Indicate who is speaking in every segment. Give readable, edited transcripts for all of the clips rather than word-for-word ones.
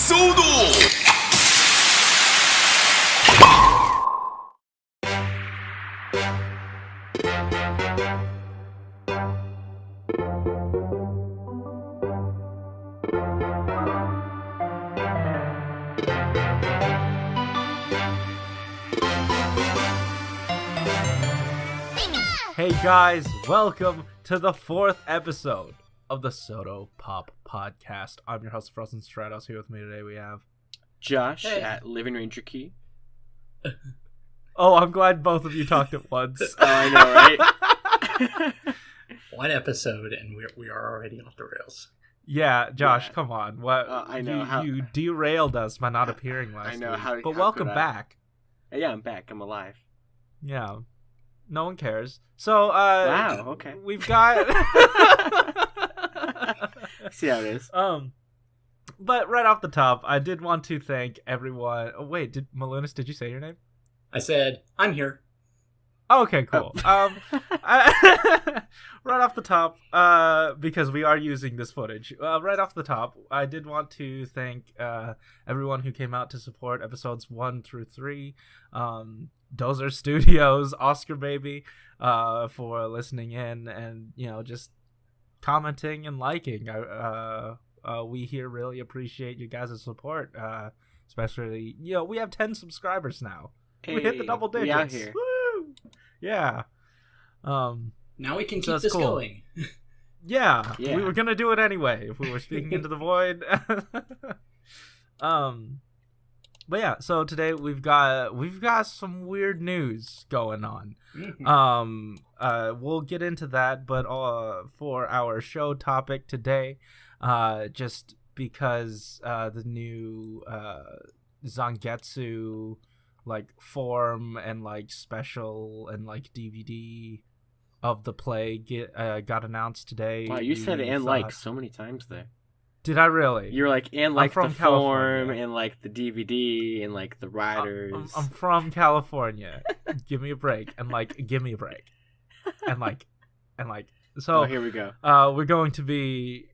Speaker 1: SO-DO!
Speaker 2: Hey guys, welcome to the 4th episode of the SO-DO Pop Podcast. I'm your host, Frozen Stratos. Here with me today we have
Speaker 3: Josh at Living Ranger Key.
Speaker 2: Oh, I'm glad both of you talked at once.
Speaker 3: Oh, I know, right?
Speaker 4: One episode and we are already off the rails.
Speaker 2: Yeah, Josh,
Speaker 3: Yeah.
Speaker 2: come on. What?
Speaker 3: I know
Speaker 2: you derailed us by not appearing last
Speaker 3: I know,
Speaker 2: week.
Speaker 3: how
Speaker 2: But welcome
Speaker 3: could I?
Speaker 2: back.
Speaker 3: Yeah, I'm back. I'm alive.
Speaker 2: Yeah. No one cares. So,
Speaker 3: Wow, okay.
Speaker 2: We've got
Speaker 3: See how it is.
Speaker 2: But right off the top, I did want to thank everyone. Oh, wait, Malunis, did you say your name?
Speaker 4: I said, I'm here.
Speaker 2: Oh, okay, cool. Right off the top, because we are using this footage, right off the top, I did want to thank everyone who came out to support episodes 1 through 3. Dozer Studios, Oscar Baby, for listening in and, just commenting and liking. We here really appreciate you guys' support, especially, we have 10 subscribers now.
Speaker 3: Hey,
Speaker 2: We hit the double digits.
Speaker 3: We out here.
Speaker 2: Woo! Yeah.
Speaker 4: Now we can
Speaker 2: So
Speaker 4: keep
Speaker 2: that's
Speaker 4: this
Speaker 2: cool.
Speaker 4: going.
Speaker 2: Yeah,
Speaker 3: Yeah.
Speaker 2: we were gonna do it anyway if we were speaking into the void. But yeah, so today we've got some weird news going on. We'll get into that, but for our show topic today, just because the new Zangetsu form and special and DVD of the play got announced today.
Speaker 3: Wow, you said and so many times there.
Speaker 2: Did I really?
Speaker 3: You were like, and
Speaker 2: from
Speaker 3: the
Speaker 2: California.
Speaker 3: form, and the DVD, and the riders.
Speaker 2: I'm from California. Give me a break, and give me a break, and so.
Speaker 3: Oh, here we go.
Speaker 2: We're going to be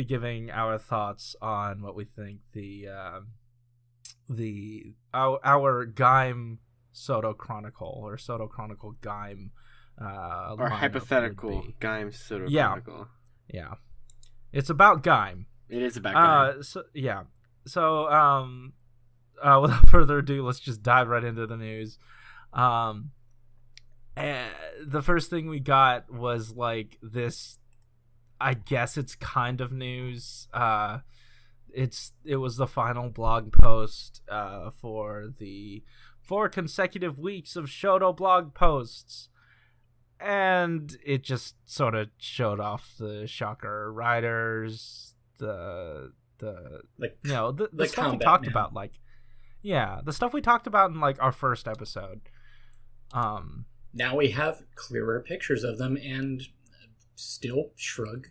Speaker 2: giving our thoughts on what we think our Gaim SO-DO Chronicle or SO-DO Chronicle Gaim
Speaker 3: Or hypothetical Gaim SO-DO Chronicle.
Speaker 2: Yeah. It's about Gaim.
Speaker 3: It is about Gaim.
Speaker 2: So without further ado, let's just dive right into the news. And the first thing we got was this. I guess it's kind of news. It was the final blog post for the 4 consecutive weeks of SHODO blog posts. And it just sort of showed off the shocker riders, the stuff we talked about, the stuff we talked about in our first episode.
Speaker 4: Now we have clearer pictures of them and still shrug.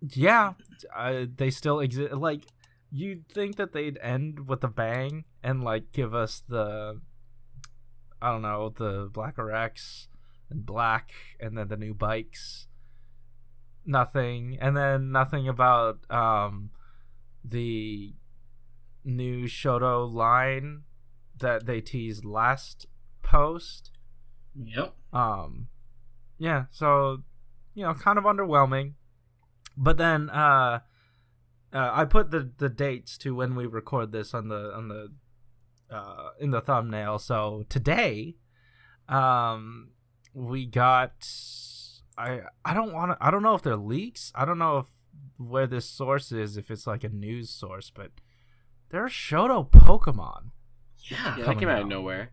Speaker 2: Yeah, they still exist. You'd think that they'd end with a bang and give us the Blacker X and Black, and then the new bikes. Nothing, and then nothing about the new Shodo line that they teased last post.
Speaker 4: Yep.
Speaker 2: Yeah, so kind of underwhelming. But then I put the dates to when we record this on the in the thumbnail. So today, we got I don't know if they're leaks. I don't know where this source is, if it's a news source, but there's SHODO Pokemon.
Speaker 4: Yeah.
Speaker 3: That came out of nowhere.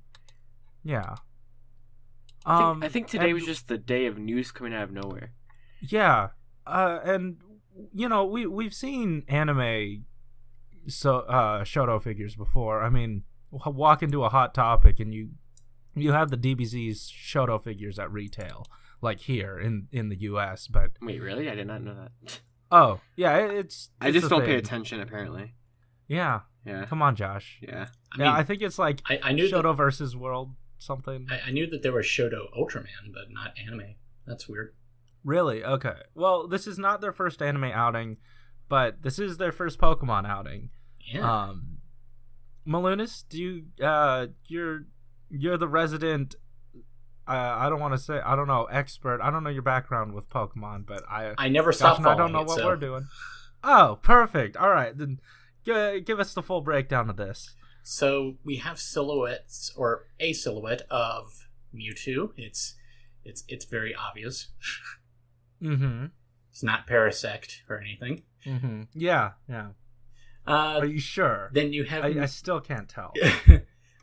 Speaker 2: Yeah.
Speaker 3: I think today was just the day of news coming out of nowhere.
Speaker 2: Yeah. And we've seen anime SHODO figures before. I mean, walk into a Hot Topic and you have the DBZ's SHODO figures at retail, here in the US, but
Speaker 3: Wait, really? I did not know that.
Speaker 2: Oh, yeah, it's
Speaker 3: I just
Speaker 2: a
Speaker 3: don't
Speaker 2: thing.
Speaker 3: pay attention, apparently.
Speaker 2: Yeah.
Speaker 3: Yeah.
Speaker 2: Come on, Josh.
Speaker 3: Yeah.
Speaker 2: I think it's
Speaker 4: I knew
Speaker 2: SHODO versus World something.
Speaker 4: I knew that there was SHODO Ultraman, but not anime. That's weird.
Speaker 2: Really? Okay. Well, this is not their first anime outing, but this is their first Pokemon outing.
Speaker 4: Yeah.
Speaker 2: Malunis, do you you're the resident I don't want to say, I don't know, expert. I don't know your background with Pokemon, but
Speaker 4: I never stopped following
Speaker 2: I don't know
Speaker 4: it,
Speaker 2: what
Speaker 4: so.
Speaker 2: we're doing. Oh, perfect. All right, then give us the full breakdown of this.
Speaker 4: So we have silhouettes, or a silhouette of Mewtwo. It's very obvious.
Speaker 2: Mm-hmm.
Speaker 4: It's not Parasect or anything.
Speaker 2: Mm-hmm. Yeah. Are you sure?
Speaker 4: Then you have...
Speaker 2: I still can't tell.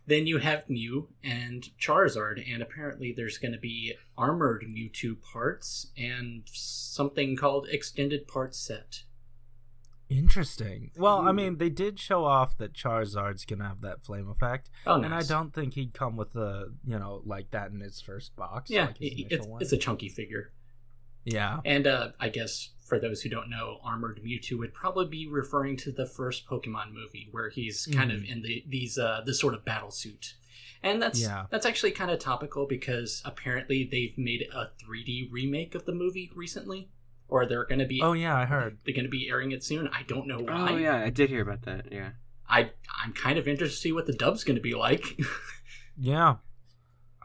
Speaker 4: Then you have Mew and Charizard, and apparently there's going to be armored Mewtwo parts and something called extended parts set.
Speaker 2: Interesting. Well,
Speaker 4: Ooh.
Speaker 2: I mean, they did show off that Charizard's going to have that flame effect.
Speaker 4: Oh, nice.
Speaker 2: And I don't think he'd come with like that in his first box.
Speaker 4: Yeah,
Speaker 2: like his
Speaker 4: it's a chunky figure.
Speaker 2: Yeah.
Speaker 4: And I guess for those who don't know, Armored Mewtwo would probably be referring to the first Pokemon movie where he's kind of in this sort of battle suit. And that's actually kind of topical because apparently they've made a 3D remake of the movie recently. Or they're going to be...
Speaker 2: Oh, yeah, I heard.
Speaker 4: They're going to be airing it soon. I don't know why.
Speaker 3: Oh, yeah, I did hear about that, yeah.
Speaker 4: I'm kind of interested to see what the dub's going to be like.
Speaker 2: Yeah.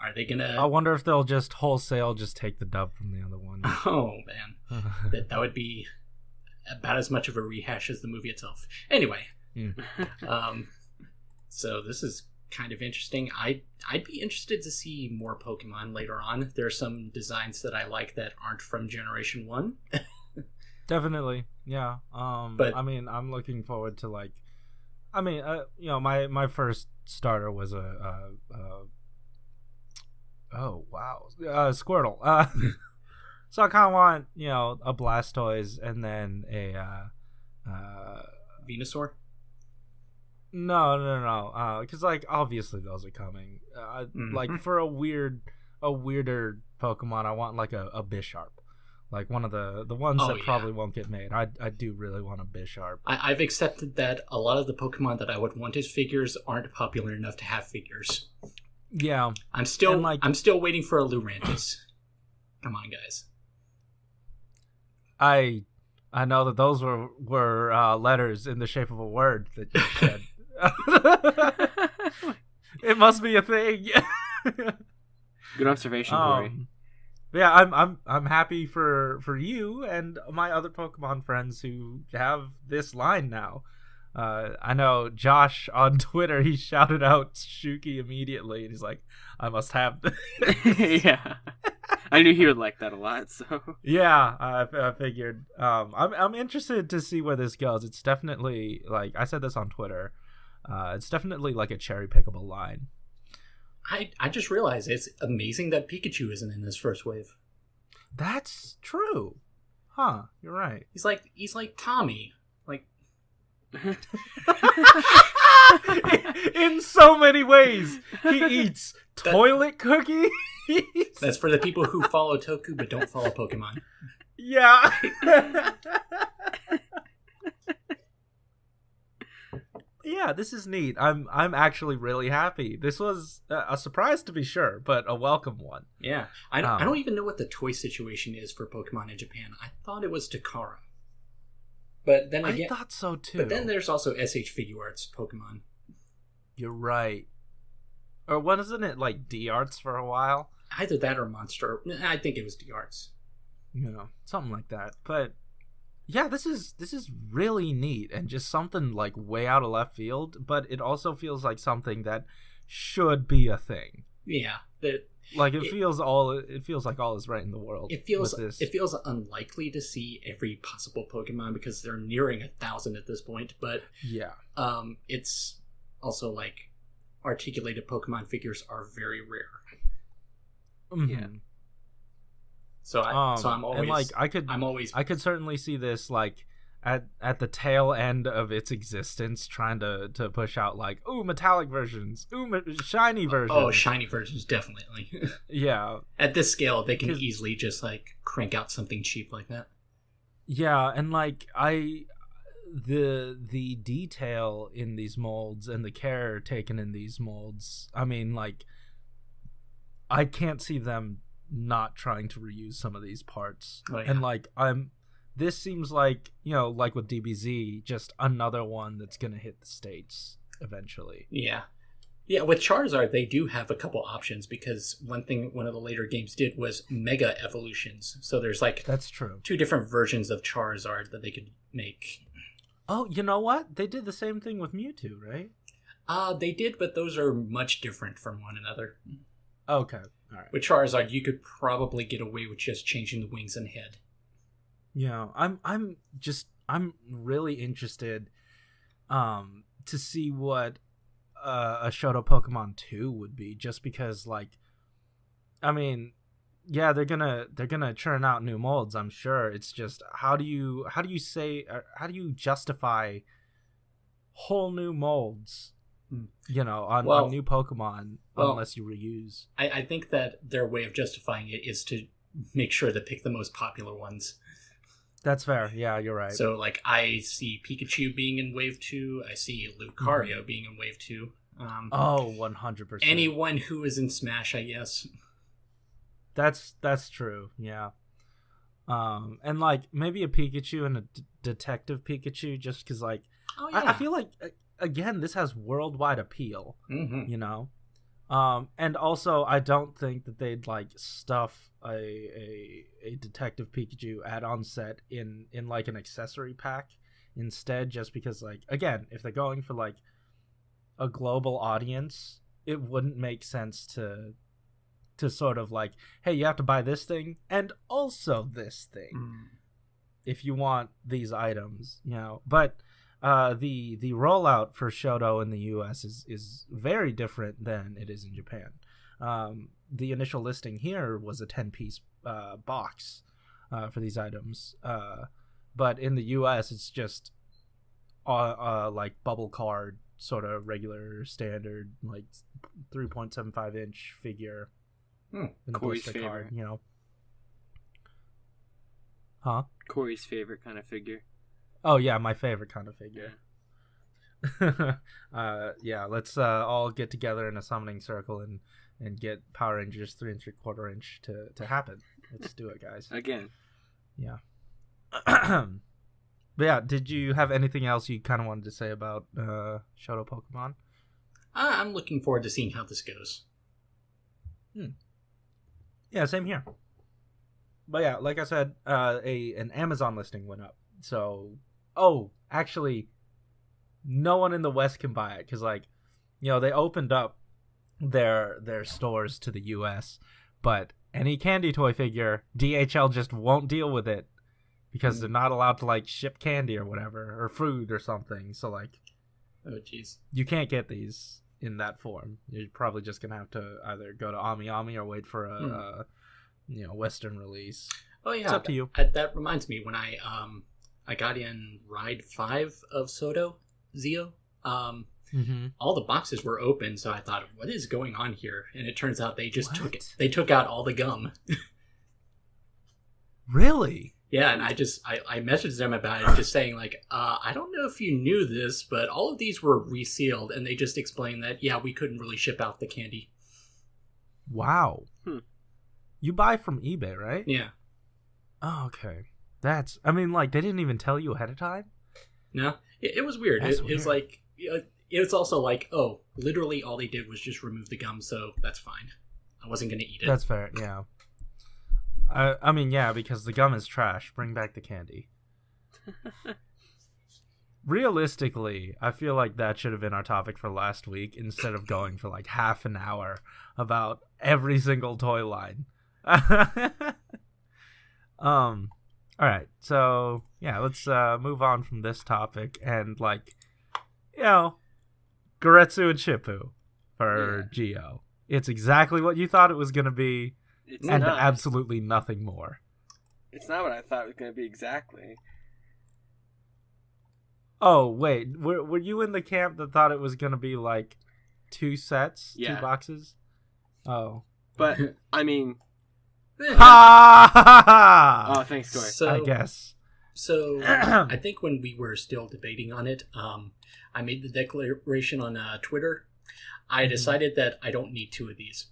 Speaker 4: Are they going to...
Speaker 2: I wonder if they'll just wholesale just take the dub from the other one.
Speaker 4: Oh, man. that would be about as much of a rehash as the movie itself. Anyway. So this is kind of interesting. I'd be interested to see more Pokemon later on. There are some designs that I like that aren't from Generation 1.
Speaker 2: Definitely, yeah. But I mean, I'm looking forward to my first starter was Squirtle. So I kind of want a Blastoise and then a
Speaker 4: Venusaur.
Speaker 2: No. Because obviously those are coming. Like for a weirder Pokemon, I want like a Bisharp, like one of the ones that probably won't get made. I do really want a Bisharp.
Speaker 4: I've accepted that a lot of the Pokemon that I would want as figures aren't popular enough to have figures.
Speaker 2: Yeah,
Speaker 4: I'm still waiting for a Lurantis. Come on, guys.
Speaker 2: I know that those were letters in the shape of a word that you said. It must be a thing.
Speaker 3: Good observation, Corey.
Speaker 2: Yeah, I'm happy for you and my other Pokemon friends who have this line now. I know Josh on Twitter, he shouted out Shuki immediately, and he's like, "I must have this."
Speaker 3: Yeah, I knew he would like that a lot. So
Speaker 2: yeah, I figured. I'm interested to see where this goes. It's definitely, like I said this on Twitter. It's definitely like a cherry pickable line.
Speaker 4: I just realized it's amazing that Pikachu isn't in this first wave.
Speaker 2: That's true. Huh, you're right.
Speaker 4: He's like Tommy. Like
Speaker 2: in so many ways. He eats toilet cookies.
Speaker 4: That's for the people who follow Toku but don't follow Pokemon.
Speaker 2: Yeah. Yeah, this is neat. I'm actually really happy. This was a surprise to be sure, but a welcome one.
Speaker 4: Yeah. I don't even know what the toy situation is for Pokemon in Japan. I thought it was Takara. But then again,
Speaker 2: I thought so too.
Speaker 4: But then there's also SH Figure Arts Pokemon.
Speaker 2: You're right. Or wasn't it like D Arts for a while?
Speaker 4: Either that or Monster. I think it was D Arts.
Speaker 2: Something like that. But yeah, this is really neat and just something like way out of left field, but it also feels like something that should be a thing.
Speaker 4: Yeah.
Speaker 2: It feels like all is right in the world.
Speaker 4: It feels unlikely to see every possible Pokemon because they're nearing 1,000 at this point, but
Speaker 2: yeah.
Speaker 4: It's also like articulated Pokemon figures are very rare.
Speaker 2: Mm-hmm.
Speaker 4: Yeah. So I'm always
Speaker 2: and like I could certainly see this like at the tail end of its existence trying to push out like metallic versions, shiny versions.
Speaker 4: Oh, shiny versions definitely.
Speaker 2: Yeah.
Speaker 4: At this scale, they can easily just like crank out something cheap like that.
Speaker 2: Yeah, and like the detail in these molds and the care taken in these molds. I mean, like I can't see them not trying to reuse some of these parts.
Speaker 4: Oh, yeah.
Speaker 2: And like I'm this seems like, like with DBZ, just another one that's gonna hit the States eventually.
Speaker 4: Yeah. Yeah, with Charizard, they do have a couple options, because one thing one of the later games did was Mega Evolutions. So there's like
Speaker 2: that's true
Speaker 4: 2 different versions of Charizard that they could make.
Speaker 2: Oh, you know what? They did the same thing with Mewtwo, right?
Speaker 4: They did, but those are much different from one another.
Speaker 2: Okay, all right.
Speaker 4: With Charizard, you could probably get away with just changing the wings and head.
Speaker 2: Yeah, I'm really interested to see what a SHODO Pokemon 2 would be, just because, like, I mean, yeah, they're gonna churn out new molds, I'm sure. It's just how do you justify whole new molds, on new Pokemon, unless you reuse.
Speaker 4: I think that their way of justifying it is to make sure to pick the most popular ones.
Speaker 2: That's fair. Yeah, you're right.
Speaker 4: So, like, I see Pikachu being in Wave 2. I see Lucario being in Wave 2.
Speaker 2: 100%.
Speaker 4: Anyone who is in Smash, I guess.
Speaker 2: That's true. Yeah. And, like, maybe a Pikachu and a Detective Pikachu, just because, like, I feel like, again, this has worldwide appeal, and also I don't think that they'd, like, stuff a Detective Pikachu add-on set in like an accessory pack instead, just because, like, again, if they're going for, like, a global audience, it wouldn't make sense to sort of, like, hey, you have to buy this thing and also this thing if you want these items, but the rollout for Shodo in the US is very different than it is in Japan. The initial listing here was a 10-piece box for these items, but in the US it's just like bubble card, sort of regular standard, like 3.75 inch figure in a blister card, Huh?
Speaker 3: Corey's favorite kind of figure.
Speaker 2: Oh yeah, my favorite kind of figure. Yeah, let's all get together in a summoning circle and get Power Rangers 3 3/4 inch to happen. Let's do it, guys.
Speaker 3: Again.
Speaker 2: Yeah. But yeah, did you have anything else you kind of wanted to say about SHODO Pokemon?
Speaker 4: I'm looking forward to seeing how this goes.
Speaker 2: Yeah, same here. But yeah, like I said, an Amazon listing went up. So, actually, no one in the West can buy it because, like, they opened up their stores to the US, but any candy toy figure, DHL just won't deal with it because they're not allowed to, like, ship candy or whatever, or food or something. So, like,
Speaker 4: oh jeez,
Speaker 2: you can't get these in that form. You're probably just gonna have to either go to Ami or wait for a Western release.
Speaker 4: Oh yeah,
Speaker 2: it's up to you.
Speaker 4: That reminds me, when I got in Ride 5 of SO-DO Zio, all the boxes were open, so I thought, what is going on here? And it turns out they just took out all the gum.
Speaker 2: Really?
Speaker 4: Yeah, and I messaged them about it, just saying, like, I don't know if you knew this, but all of these were resealed, and they just explained that, yeah, we couldn't really ship out the candy.
Speaker 2: Wow. You buy from eBay, right?
Speaker 4: Yeah.
Speaker 2: Oh, okay. I mean, like, they didn't even tell you ahead of time?
Speaker 4: No. It was weird. It was like, it's also like, oh, literally all they did was just remove the gum, so that's fine. I wasn't going to eat it.
Speaker 2: That's fair, yeah. I mean, yeah, because the gum is trash. Bring back the candy. Realistically, I feel like that should have been our topic for last week instead of going for like half an hour about every single toy line. All right, so yeah, let's move on from this topic and, like, Gorretsu and Shippu for Geo. It's exactly what you thought it was going to be.
Speaker 3: It's
Speaker 2: and
Speaker 3: not.
Speaker 2: Absolutely nothing more.
Speaker 3: It's not what I thought it was going to be exactly.
Speaker 2: Oh, wait. Were you in the camp that thought it was going to be, like, 2 sets?
Speaker 3: Yeah.
Speaker 2: 2 boxes? Oh.
Speaker 3: But, I mean...
Speaker 2: Ha!
Speaker 3: Oh, thanks, Corey.
Speaker 2: I guess.
Speaker 4: So, I think when we were still debating on it, I made the declaration on Twitter. I decided that I don't need 2 of these.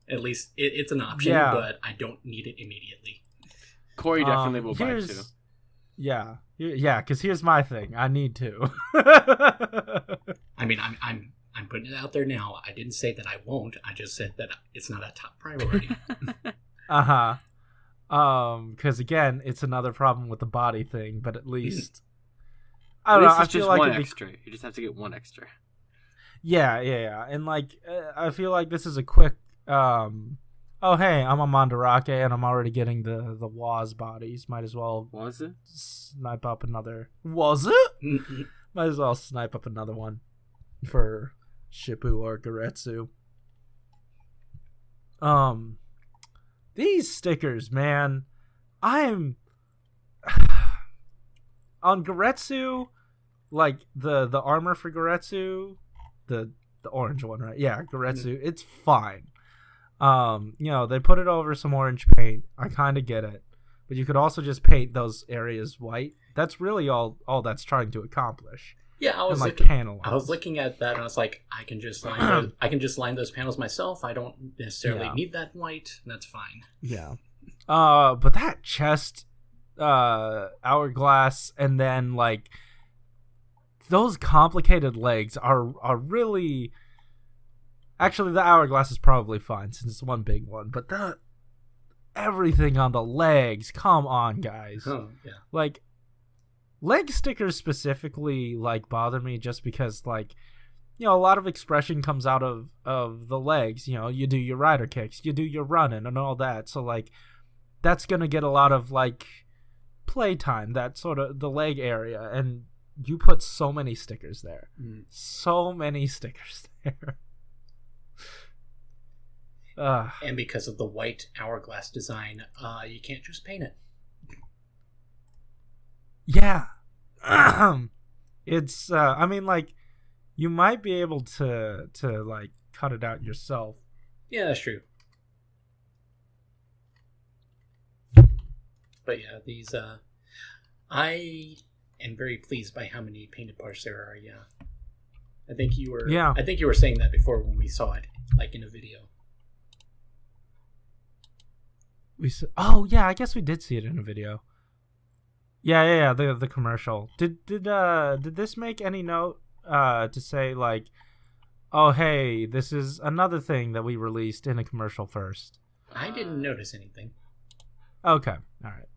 Speaker 4: At least it's an option, but I don't need it immediately.
Speaker 3: Corey definitely will buy two.
Speaker 2: Yeah, because here's my thing. I need to.
Speaker 4: I mean, I'm putting it out there now. I didn't say that I won't. I just said that it's not a top priority.
Speaker 2: Because again, it's another problem with the body thing. But at least I don't know. I feel like
Speaker 3: one extra. You just have to get one extra.
Speaker 2: Yeah, and like I feel like this is a quick. Oh hey, I'm a Mandarake and I'm already getting the Waz bodies. Might as well.
Speaker 3: Was it?
Speaker 2: Snipe up another. Was it? Might as well snipe up another one for Shippu or Gorretsu. These stickers, man. I'm on Gorretsu, like the armor for Gorretsu, the orange one, right? Yeah, Gorretsu. It's fine. They put it over some orange paint. I kind of get it, but you could also just paint those areas white. That's really all that's trying to accomplish.
Speaker 4: Yeah, I was looking at that and I was like, I can just line those panels myself. I don't necessarily need that white. That's fine.
Speaker 2: Yeah. But that chest, hourglass, and then like those complicated legs are really. Actually, the hourglass is probably fine since it's one big one, but everything on the legs, come on, guys.
Speaker 4: Oh, yeah.
Speaker 2: Like, leg stickers specifically, like, bother me just because, like, a lot of expression comes out of the legs. You do your rider kicks, you do your running and all that. So, like, that's going to get a lot of, like, playtime, that sort of, the leg area. And you put so many stickers there. So many stickers there.
Speaker 4: And because of the white hourglass design, you can't just paint it.
Speaker 2: Yeah. It's I mean, like, you might be able to like cut it out yourself.
Speaker 4: Yeah, that's true. But yeah, these I am very pleased by how many painted parts there are. Yeah. I think you were saying that before when we saw it, like, in a video.
Speaker 2: I guess we did see it in a video. Yeah, the commercial. Did this make any note to say, like, oh hey, this is another thing that we released in a commercial first?
Speaker 4: I didn't notice anything.
Speaker 2: Okay, all right.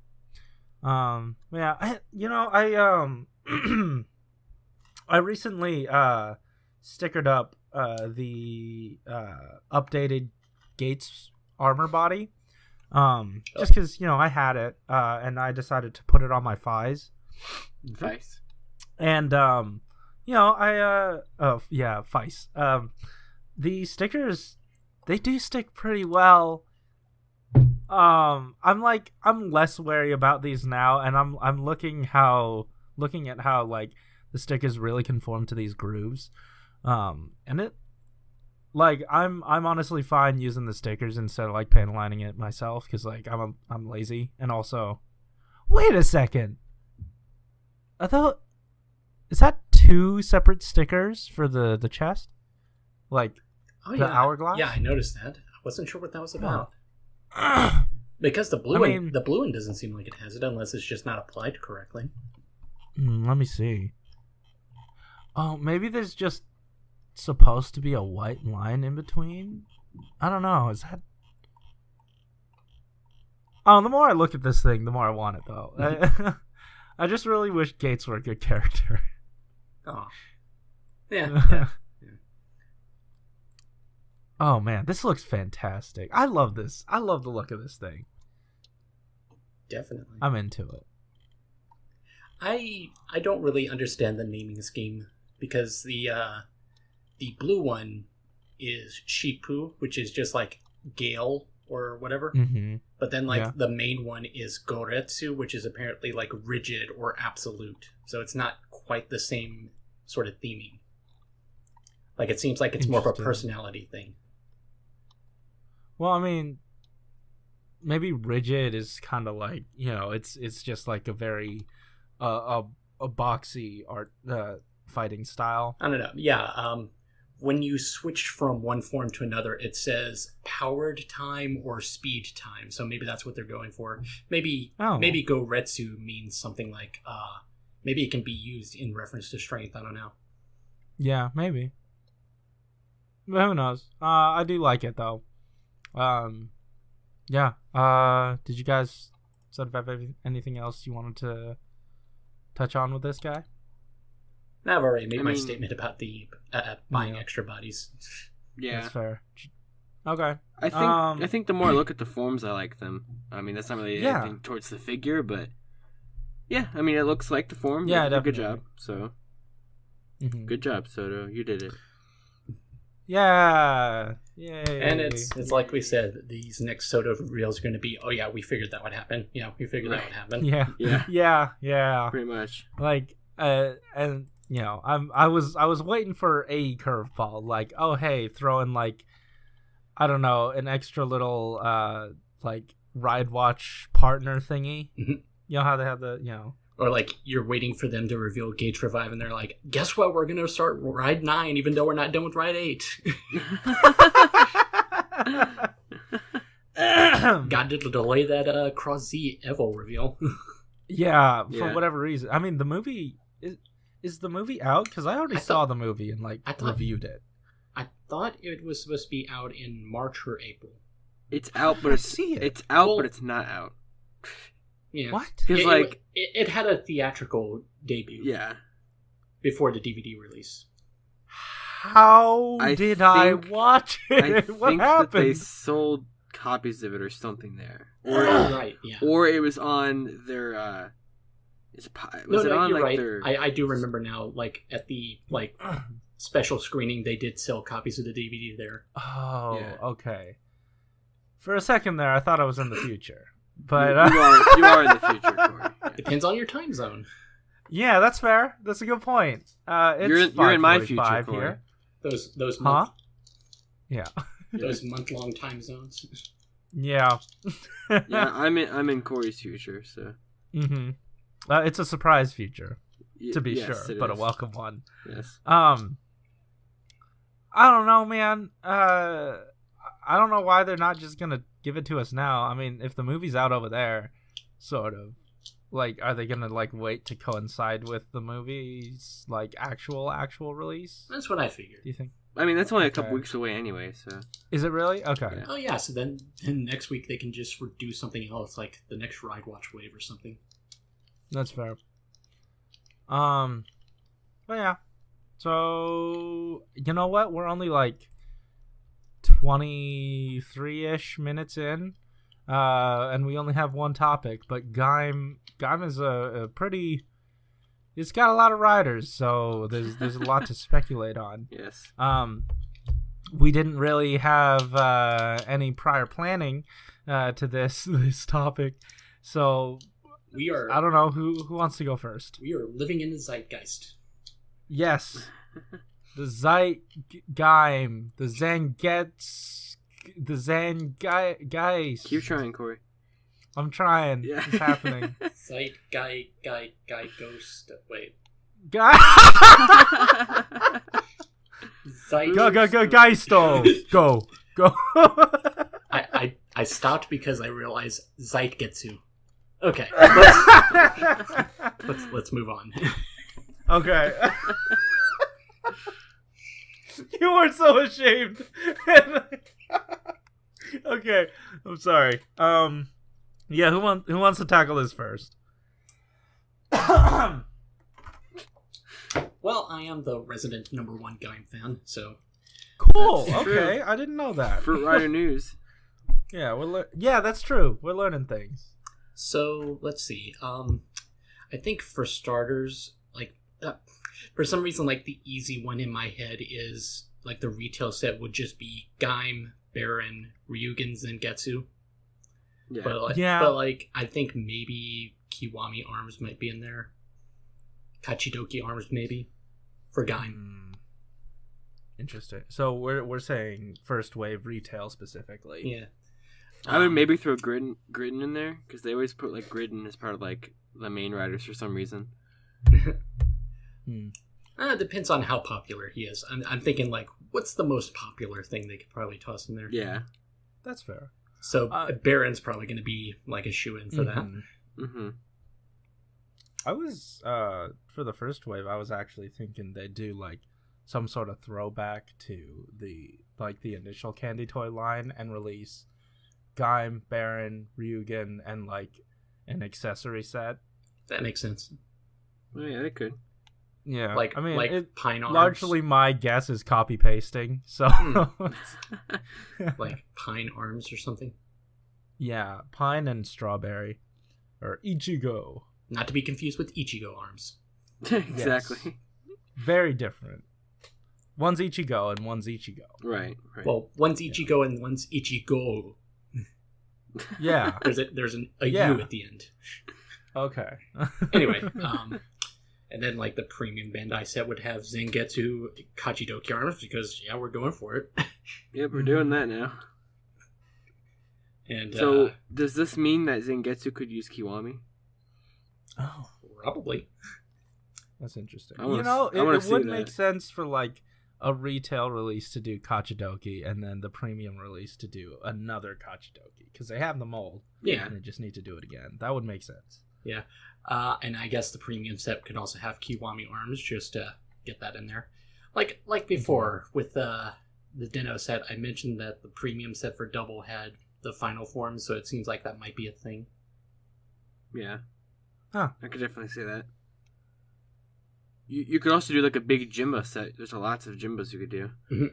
Speaker 2: I recently stickered up the updated Gates armor body. Just because, I had it, and I decided to put it on my thighs.
Speaker 3: Nice.
Speaker 2: And, Vice. The stickers, they do stick pretty well. I'm less wary about these now, and I'm looking at how, like, the stickers really conform to these grooves. And it, like, I'm honestly fine using the stickers instead of, like, panel lining it myself, because, like, I'm lazy. And also, wait a second, is that two separate stickers for the chest? Like, hourglass?
Speaker 4: Yeah, I noticed that. I wasn't sure what that was about. Because the blue one doesn't seem like it has it, unless it's just not applied correctly.
Speaker 2: Let me see. Oh, maybe there's just supposed to be a white line in between. I don't know. Is that? Oh, the more I look at this thing, the more I want it, though. I just really wish Gates were a good character.
Speaker 4: Oh, yeah.
Speaker 2: Oh man, this looks fantastic. I love this. I love the look of this thing.
Speaker 4: Definitely,
Speaker 2: I'm into it.
Speaker 4: I don't really understand the naming scheme, because the blue one is Shippu, which is just like Gale or whatever.
Speaker 2: Mm-hmm.
Speaker 4: But then the main one is Gorretsu, which is apparently like rigid or absolute. So it's not quite the same sort of theming. Like, it seems like it's more of a personality thing.
Speaker 2: Well, I mean, maybe rigid is kind of like, it's just like a very a boxy art fighting style.
Speaker 4: I don't know. Yeah. when you switch from one form to another, it says powered time or speed time. So maybe that's what they're going for. Maybe Gorretsu means something like, maybe it can be used in reference to strength. I don't know.
Speaker 2: Yeah, maybe. But who knows? I do like it though. Yeah. Did you guys sort of have anything else you wanted to touch on with this guy?
Speaker 4: I've already made my statement about the buying extra bodies.
Speaker 3: Yeah,
Speaker 2: that's fair. Okay.
Speaker 3: I think the more I look at the forms, I like them. I mean, that's not really anything towards the figure, but yeah, I mean, it looks like the form.
Speaker 2: Yeah, definitely.
Speaker 3: Good job. So, good job, SO-DO. You did it.
Speaker 2: Yeah. Yay.
Speaker 4: And it's like we said, these next SO-DO reveals are going to be, oh yeah, we figured that would happen. Yeah, we figured that would happen.
Speaker 2: Yeah.
Speaker 3: Pretty much.
Speaker 2: Like, and you know, I was waiting for a curveball, like, oh hey, throw in like, I don't know, an extra little like ride watch partner thingy. Mm-hmm. You know how they have the, you know.
Speaker 4: Or like you're waiting for them to reveal Gage Revive and they're like, guess what? We're going to start Ride 9 even though we're not done with Ride 8. Got to delay that Cross Z Evo reveal.
Speaker 2: Yeah, for whatever reason. I mean, the movie... Is the movie out? Because I already saw the movie and reviewed it.
Speaker 4: I thought it was supposed to be out in March or April.
Speaker 3: It's out, but it's out, but it's not out.
Speaker 4: Yeah.
Speaker 2: What?
Speaker 3: Because
Speaker 4: it had a theatrical debut.
Speaker 3: Yeah.
Speaker 4: Before the DVD release.
Speaker 2: How did I watch it?
Speaker 3: I think that they sold copies of it or something there, or
Speaker 4: right? Yeah.
Speaker 3: Or it was on their.
Speaker 4: You're right. I do remember now. Like at the special screening, they did sell copies of the DVD there.
Speaker 2: Oh, okay. For a second there, I thought I was in the future, but
Speaker 3: you are in the future, Corey. Yeah.
Speaker 4: Depends on your time zone.
Speaker 2: Yeah, that's fair. That's a good point. It's
Speaker 3: you're in my future, Corey.
Speaker 4: Here. Those
Speaker 2: Yeah.
Speaker 4: Those month-long time zones.
Speaker 2: Yeah.
Speaker 3: Yeah, I'm in Corey's future, so.
Speaker 2: Mm-hmm. It's a surprise future, to be sure, but a welcome one.
Speaker 3: Yes.
Speaker 2: I don't know, man. I don't know why they're not just gonna give it to us now. I mean, if the movie's out over there, sort of, like, are they gonna wait to coincide with the movie's actual release?
Speaker 4: That's what I figured.
Speaker 2: Do you think?
Speaker 3: I mean, that's only a couple weeks away anyway, so.
Speaker 2: Is it really? Okay.
Speaker 4: Yeah. Oh yeah, so then next week they can just do something else, like the next Ride Watch wave or something.
Speaker 2: That's fair. But yeah. So, you know what? We're only 23-ish minutes in. And we only have one topic, but Gaim is a pretty... It's got a lot of riders, so there's a lot to speculate on.
Speaker 3: Yes.
Speaker 2: We didn't really have any prior planning to this topic, so... I don't know who wants to go first.
Speaker 4: We are living in the zeitgeist.
Speaker 2: Yes, the Gaim, the Geiz.
Speaker 3: Keep trying, Corey.
Speaker 2: I'm trying.
Speaker 3: Yeah.
Speaker 2: It's happening.
Speaker 4: Ghost. Wait.
Speaker 2: Go, Geisto. Go.
Speaker 4: I stopped because I realized Zeitgetsu. Okay, let's move on.
Speaker 2: Okay. You were so ashamed. Okay, I'm sorry. Yeah, who wants to tackle this first?
Speaker 4: Well, I am the resident #1 Gaim fan, so
Speaker 2: cool. Okay, I didn't know that.
Speaker 3: Fruit Rider news.
Speaker 2: Yeah, yeah, that's true. We're learning things.
Speaker 4: So let's see. I think for starters, for some reason, the easy one in my head is the retail set would just be Gaim, Baron, Ryugen, Zangetsu.
Speaker 3: Yeah.
Speaker 4: But I think maybe Kiwami arms might be in there. Kachidoki arms maybe for Gaim.
Speaker 2: Interesting. So we're saying first wave retail specifically.
Speaker 4: Yeah.
Speaker 3: I would maybe throw Gridden in there, because they always put Gridden as part of the main riders for some reason.
Speaker 4: It depends on how popular he is. I'm thinking what's the most popular thing they could probably toss in there?
Speaker 3: Yeah.
Speaker 2: That's fair.
Speaker 4: So Baron's probably going to be like a shoe-in for that.
Speaker 3: Mm-hmm.
Speaker 2: I was, for the first wave, I was actually thinking they'd do like some sort of throwback to the initial Candy Toy line and release Gaim, Baron, Ryugen, and like an accessory set.
Speaker 4: That makes sense.
Speaker 3: Oh, yeah, they could.
Speaker 2: Yeah,
Speaker 4: like Pine Arms.
Speaker 2: Largely, my guess is copy pasting. So,
Speaker 4: like Pine Arms or something.
Speaker 2: Yeah, Pine and Strawberry, or Ichigo.
Speaker 4: Not to be confused with Ichigo Arms.
Speaker 3: Exactly.
Speaker 2: Yes. Very different. One's Ichigo and one's Ichigo.
Speaker 3: Right.
Speaker 4: Well, one's Ichigo and one's Ichigo.
Speaker 2: Yeah.
Speaker 4: There's a U at the end.
Speaker 2: Okay.
Speaker 4: Anyway, and then like the premium Bandai set would have Zangetsu Kachidoki arms because we're going for it.
Speaker 3: Yep, we're doing that now.
Speaker 4: And
Speaker 3: so does this mean that Zangetsu could use Kiwami?
Speaker 2: Oh,
Speaker 4: probably.
Speaker 2: That's interesting.
Speaker 3: It
Speaker 2: would make sense for like a retail release to do Kachidoki and then the premium release to do another Kachidoki because they have the mold.
Speaker 4: Yeah.
Speaker 2: And they just need to do it again. That would make sense.
Speaker 4: Yeah. And I guess the premium set could also have Kiwami arms just to get that in there. Like before with the Dino set, I mentioned that the premium set for Double had the final form, so it seems like that might be a thing.
Speaker 3: Yeah.
Speaker 2: Huh.
Speaker 3: I could definitely see that. You could also do like a big Jimba set. There's lots of Jimbas you could do.
Speaker 4: Mm-hmm.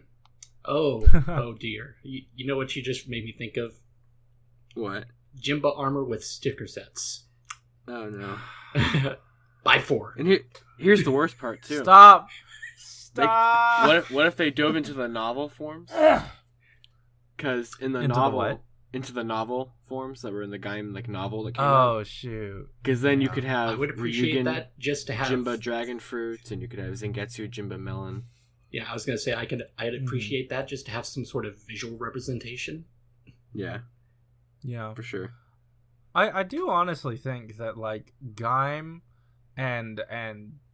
Speaker 4: Oh dear. You know what you just made me think of?
Speaker 3: What?
Speaker 4: Jimba armor with sticker sets.
Speaker 3: Oh no.
Speaker 4: Buy 4.
Speaker 3: And here's the worst part too.
Speaker 2: Stop.
Speaker 3: What if they dove into the novel forms? Because in the novel, into the novel forms that were in the Gaim novel that came out.
Speaker 2: Oh shoot!
Speaker 3: Because then you could have
Speaker 4: I would appreciate
Speaker 3: Ryugen,
Speaker 4: that just to have
Speaker 3: Jimba Dragon Fruit, and you could have Zangetsu Jimba Melon.
Speaker 4: Yeah, I was gonna say I'd appreciate that just to have some sort of visual representation.
Speaker 3: Yeah,
Speaker 2: for
Speaker 3: sure.
Speaker 2: I do honestly think that like Gaim and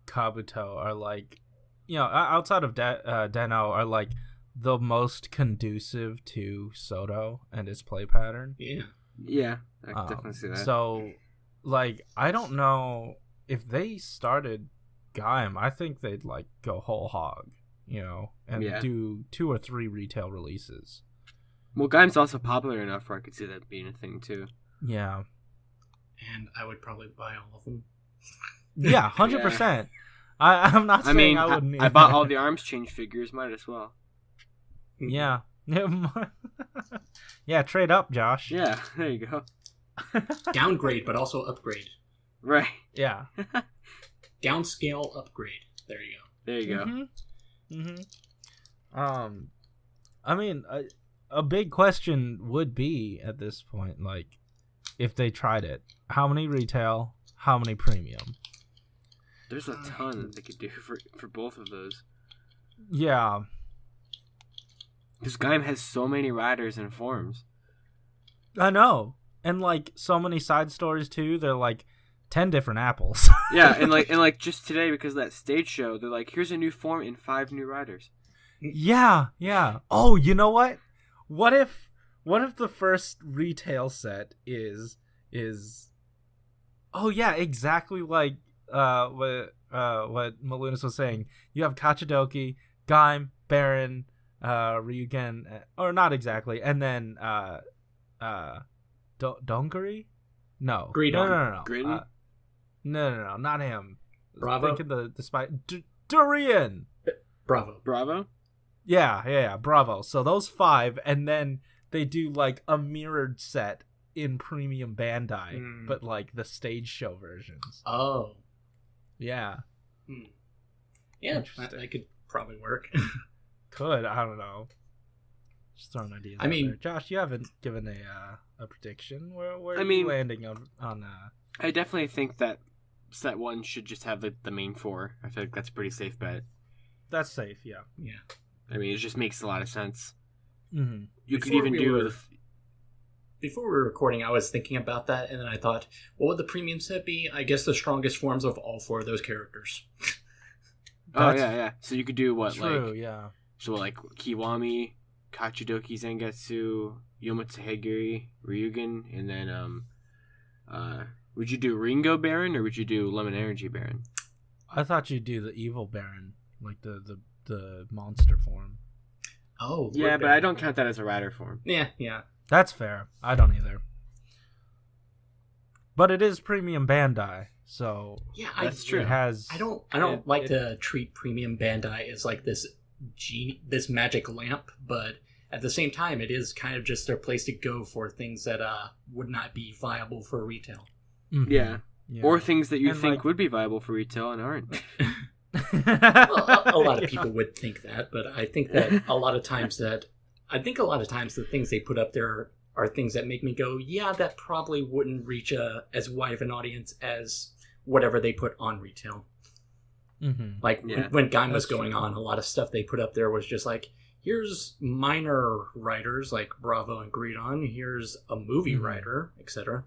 Speaker 2: Kabuto are like, outside of Den-O are like the most conducive to SO-DO and its play pattern.
Speaker 3: Yeah, I can definitely see that.
Speaker 2: So, like, I don't know if they started Gaim. I think they'd like go whole hog, and do 2 or 3 retail releases.
Speaker 3: Well, Gaim's also popular enough where I could see that being a thing too.
Speaker 2: Yeah,
Speaker 4: and I would probably buy all of them.
Speaker 2: Yeah, 100%. I'm not saying I wouldn't.
Speaker 3: I bought all the arms change figures. Might as well.
Speaker 2: Yeah. Yeah, trade up, Josh.
Speaker 3: Yeah, there you go.
Speaker 4: Downgrade, but also upgrade.
Speaker 3: Right.
Speaker 2: Yeah.
Speaker 4: Downscale, upgrade. There you go.
Speaker 3: There you go.
Speaker 2: Mm-hmm. I mean, a big question would be at this point, like, if they tried it, how many retail, how many premium?
Speaker 3: There's a ton that they could do for both of those.
Speaker 2: Yeah.
Speaker 3: Because Gaim has so many riders and forms.
Speaker 2: I know. And like so many side stories too. They're like 10 different apples.
Speaker 3: Yeah, and like just today because of that stage show, they're like, here's a new form and 5 new riders.
Speaker 2: Yeah. Oh, you know what? What if the first retail set is oh yeah, exactly like what Malunis was saying. You have Kachidoki, Gaim, Baron, Ryugen, or not exactly, and then Dongari? No.
Speaker 4: Greedon.
Speaker 2: No.
Speaker 3: Greedon?
Speaker 2: No, not him.
Speaker 4: Bravo?
Speaker 2: Thinking the spy Durian.
Speaker 3: Bravo?
Speaker 2: Yeah, Bravo. So those 5, and then they do like a mirrored set in premium Bandai, but like the stage show versions.
Speaker 4: Oh.
Speaker 2: Yeah.
Speaker 4: Yeah, that could probably work.
Speaker 2: Could, I don't know. Just throwing ideas out there. Josh, you haven't given a prediction. Where are you landing on
Speaker 3: I definitely think that set 1 should just have the main 4. I feel like that's a pretty safe bet.
Speaker 2: That's safe, yeah.
Speaker 3: I mean, it just makes a lot of sense.
Speaker 2: Mm-hmm.
Speaker 3: You could even do...
Speaker 4: Before we were recording, I was thinking about that, and then I thought, what would the premium set be? I guess the strongest forms of all 4 of those characters.
Speaker 3: Oh, yeah. So you could do what,
Speaker 2: True, yeah.
Speaker 3: So like Kiwami, Kachidoki Zangetsu, Yomatsuhagiri, Ryugen, and then would you do Ringo Baron or would you do Lemon Energy Baron?
Speaker 2: I thought you'd do the evil Baron, like the monster form.
Speaker 4: Oh,
Speaker 3: yeah, but I don't count that as a rider form.
Speaker 4: Yeah.
Speaker 2: That's fair. I don't either. But it is premium Bandai, so
Speaker 4: yeah,
Speaker 3: that's true.
Speaker 2: It has.
Speaker 4: I don't like to treat premium Bandai as like this magic lamp, but at the same time, it is kind of just their place to go for things that would not be viable for retail.
Speaker 2: Mm-hmm.
Speaker 3: Yeah, or things that you think would be viable for retail and aren't.
Speaker 4: Well, a lot of people would think that, but I think that a lot of times the things they put up there are things that make me go, yeah, that probably wouldn't reach as wide of an audience as whatever they put on retail.
Speaker 2: Mm-hmm.
Speaker 4: Like when Gaim was going on, a lot of stuff they put up there was just like, here's minor writers like Bravo and Greedon, here's a movie writer, etc.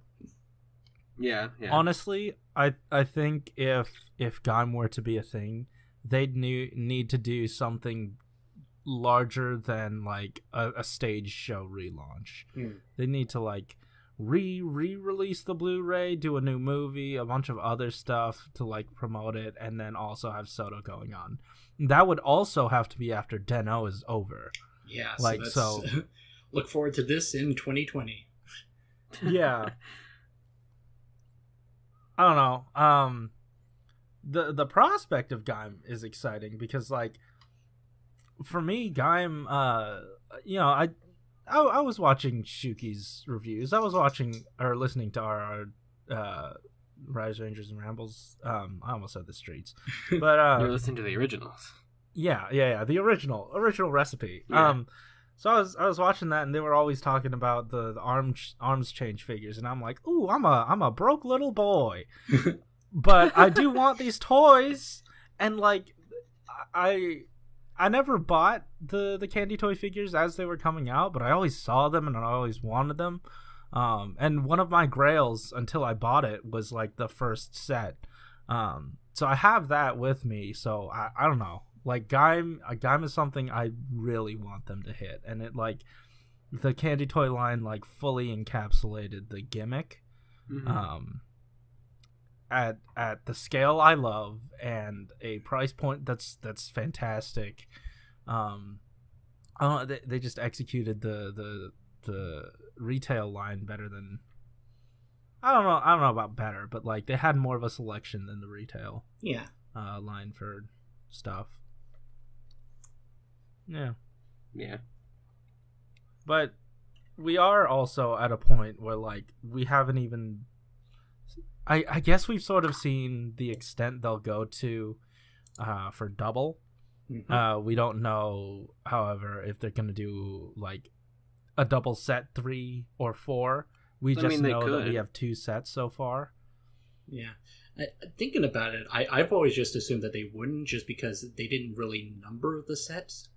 Speaker 3: Yeah.
Speaker 2: Honestly, I think if Gaim were to be a thing, they'd need to do something larger than like a stage show relaunch. They need to like re-release the Blu-ray, do a new movie, a bunch of other stuff to like promote it, and then also have SO-DO going on. That would also have to be after Den-O is over.
Speaker 4: Yeah,
Speaker 2: so
Speaker 4: look forward to this in 2020.
Speaker 2: Yeah. I don't know. The prospect of Gaim is exciting because like for me, Gaim, I was watching Shuki's reviews. I was watching or listening to our Rise Rangers and Rambles. I almost said the streets, but
Speaker 3: you're listening to the originals.
Speaker 2: Yeah. The original recipe.
Speaker 3: Yeah.
Speaker 2: So I was watching that, and they were always talking about the arms change figures, and I'm like, ooh, I'm a broke little boy, but I do want these toys, and like I never bought the candy toy figures as they were coming out, but I always saw them and I always wanted them. And one of my grails until I bought it was like the first set. So I have that with me. So I don't know. Like Gaim is something I really want them to hit, and it like the candy toy line like fully encapsulated the gimmick. Mm-hmm. At the scale I love and a price point that's fantastic. They just executed the retail line better than I don't know about better, but like they had more of a selection than the retail line for stuff. Yeah. But we are also at a point where like we haven't even I guess we've sort of seen the extent they'll go to for double. Mm-hmm. We don't know, however, if they're going to do like a double set 3 or 4. We just know that we have 2 sets so far.
Speaker 4: Yeah. Thinking about it, I've always just assumed that they wouldn't, just because they didn't really number the sets.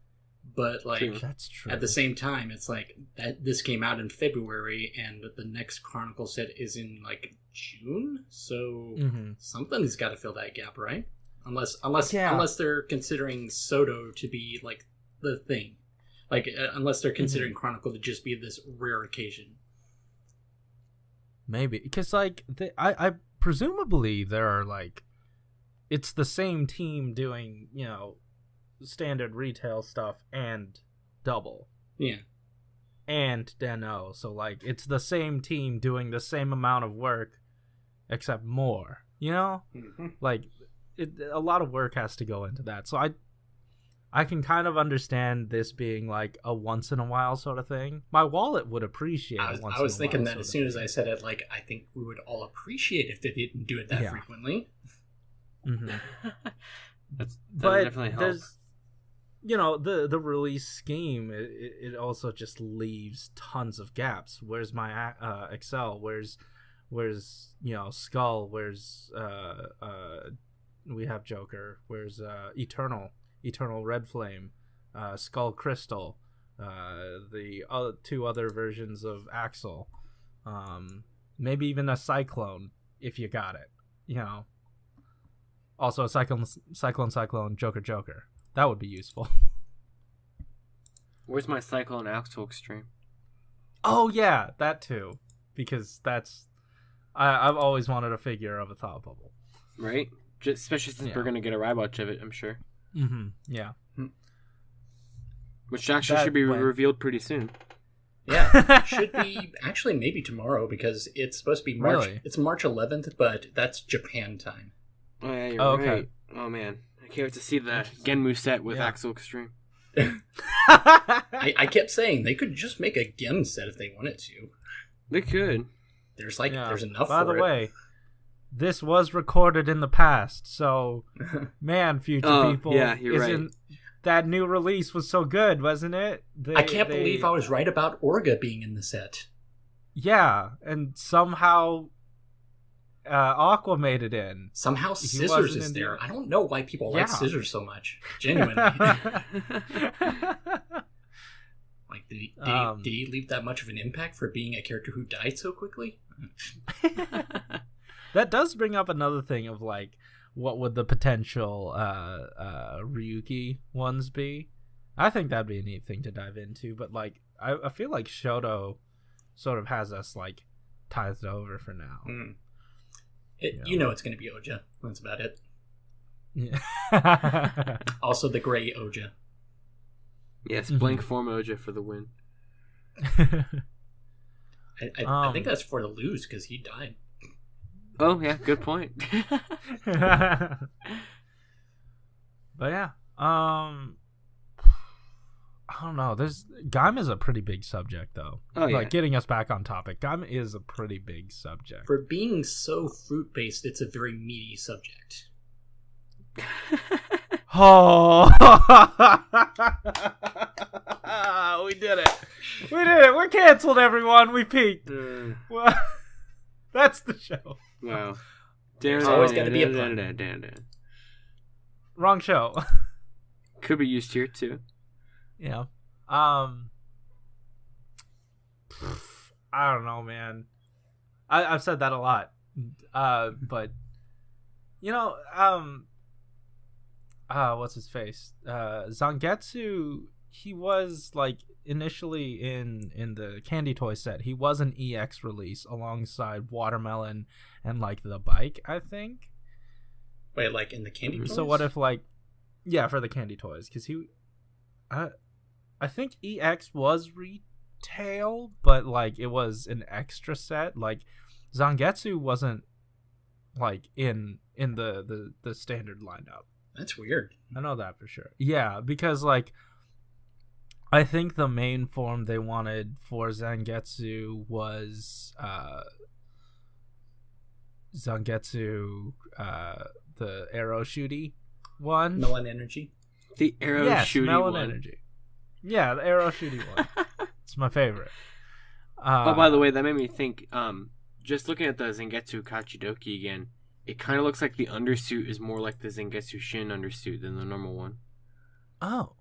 Speaker 4: But like
Speaker 2: that's true.
Speaker 4: At the same time, it's like that this came out in February and the next Chronicle set is in like June, so something's got to fill that gap, right? Unless they're considering SO-DO to be like the thing, like unless they're considering Chronicle to just be this rare occasion.
Speaker 2: Maybe because like I presumably there are like it's the same team doing standard retail stuff and double.
Speaker 4: Yeah.
Speaker 2: And Den-O. So like it's the same team doing the same amount of work except more. Like a lot of work has to go into that. So I can kind of understand this being like a once in a while sort of thing. My wallet would appreciate it.
Speaker 4: I was thinking that as soon as I said it, like I think we would all appreciate if they didn't do it that frequently.
Speaker 2: Mm-hmm.
Speaker 3: that definitely helps.
Speaker 2: The release scheme, it also just leaves tons of gaps. Where's my Excel? Where's Skull? Where's we have Joker? Where's Eternal Red Flame, Skull Crystal, the 2 other versions of Axel, maybe even a Cyclone if you got it. Also a Cyclone, Joker. That would be useful.
Speaker 3: Where's my Cycle and Axel Extreme?
Speaker 2: Oh yeah, that too, because I've always wanted a figure of a Thought Bubble.
Speaker 3: Right, just especially since we're gonna get a Rybotch of it, I'm sure.
Speaker 2: Mm-hmm. Yeah.
Speaker 3: Which actually should be revealed pretty soon.
Speaker 4: Yeah, should be actually maybe tomorrow because it's supposed to be March.
Speaker 2: Really?
Speaker 4: It's March 11th, but that's Japan time.
Speaker 3: Oh yeah, you're
Speaker 2: okay.
Speaker 3: right. Oh man, I can't wait to see the Genmu set with Axel Extreme.
Speaker 4: I kept saying they could just make a Gem set if they wanted to.
Speaker 3: They could.
Speaker 4: There's enough.
Speaker 2: By
Speaker 4: for
Speaker 2: the way, this was recorded in the past, so man, future people.
Speaker 3: Yeah, you're right.
Speaker 2: That new release was so good, wasn't it?
Speaker 4: I can't believe I was right about Orga being in the set.
Speaker 2: Yeah, and somehow Aqua made it in.
Speaker 4: Somehow Scissors is there. I don't know why people like Scissors so much. Genuinely. Like, did he leave that much of an impact for being a character who died so quickly?
Speaker 2: That does bring up another thing of, like, what would the potential Ryuki ones be? I think that'd be a neat thing to dive into, but, like, I feel like Shodo sort of has us, like, tithed over for now.
Speaker 4: You know it's going to be Oja. That's about it.
Speaker 2: Yeah.
Speaker 4: Also the gray Oja.
Speaker 3: Yes, blank form Oja for the win.
Speaker 4: I think that's for the lose because he died.
Speaker 3: Oh yeah, good point.
Speaker 2: But yeah, I don't know. Gaim is a pretty big subject, though.
Speaker 3: Oh yeah.
Speaker 2: Like, getting us back on topic, Gaim is a pretty big subject.
Speaker 4: For being so fruit based, it's a very meaty subject.
Speaker 2: Oh, we did it! We did it! We're canceled, everyone. We peaked. Well, that's the show.
Speaker 3: Wow.
Speaker 4: There's always got to be a pun.
Speaker 2: Wrong show.
Speaker 3: Could be used here too.
Speaker 2: Yeah. I don't know, man. I've said that a lot. But you know, what's his face? Zangetsu, he was, like, initially in the Candy Toy set, he was an EX release alongside Watermelon and, like, the bike, I think.
Speaker 4: Wait, like in the Candy Toys?
Speaker 2: So what if, like, yeah, for the Candy Toys, because I think EX was retail, but, like, it was an extra set. Like, Zangetsu wasn't, like, in the standard lineup.
Speaker 4: That's weird.
Speaker 2: I know that for sure. Yeah, because, like, I think the main form they wanted for Zangetsu was Zangetsu, the arrow shooty one.
Speaker 4: Melon Energy.
Speaker 3: The arrow shooty
Speaker 2: Melon
Speaker 3: one.
Speaker 2: Energy. Yeah, the arrow shooty one. It's my favorite.
Speaker 3: Oh, by the way, that made me think. Just looking at the Zangetsu Kachidoki again, it kind of looks like the undersuit is more like the Zangetsu Shin undersuit than the normal one.
Speaker 2: Oh,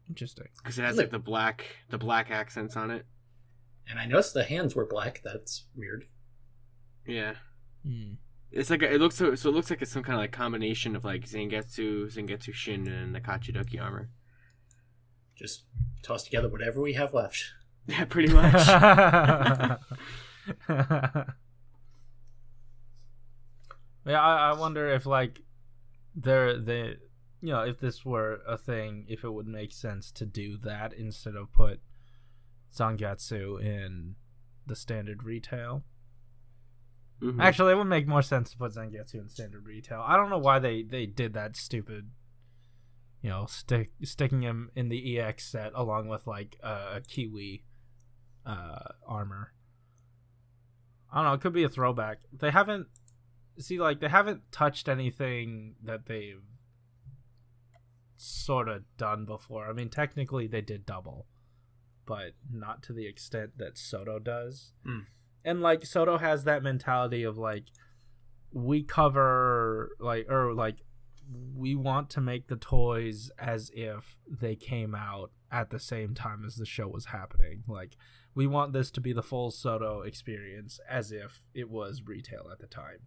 Speaker 2: interesting.
Speaker 3: Because it has like the black accents on it.
Speaker 4: And I noticed the hands were black. That's weird.
Speaker 3: Yeah. It's like it looks like it's some kind of like combination of like Zangetsu Shin, and the Kachidoki armor.
Speaker 4: Just toss together whatever we have left.
Speaker 3: Yeah, pretty much.
Speaker 2: Yeah, I wonder if, like, if this were a thing, if it would make sense to do that instead of put Zangetsu in the standard retail. Mm-hmm. Actually, it would make more sense to put Zangetsu in standard retail. I don't know why they did that stupid, sticking him in the EX set along with, like, a Kiwi armor. I don't know, it could be a throwback. They haven't touched anything that they've sort of done before. I mean, technically they did double, but not to the extent that SO-DO does. And, like, SO-DO has that mentality of, like, we cover, like, or, like, we want to make the toys as if they came out at the same time as the show was happening. Like, we want this to be the full SO-DO experience as if it was retail at the time.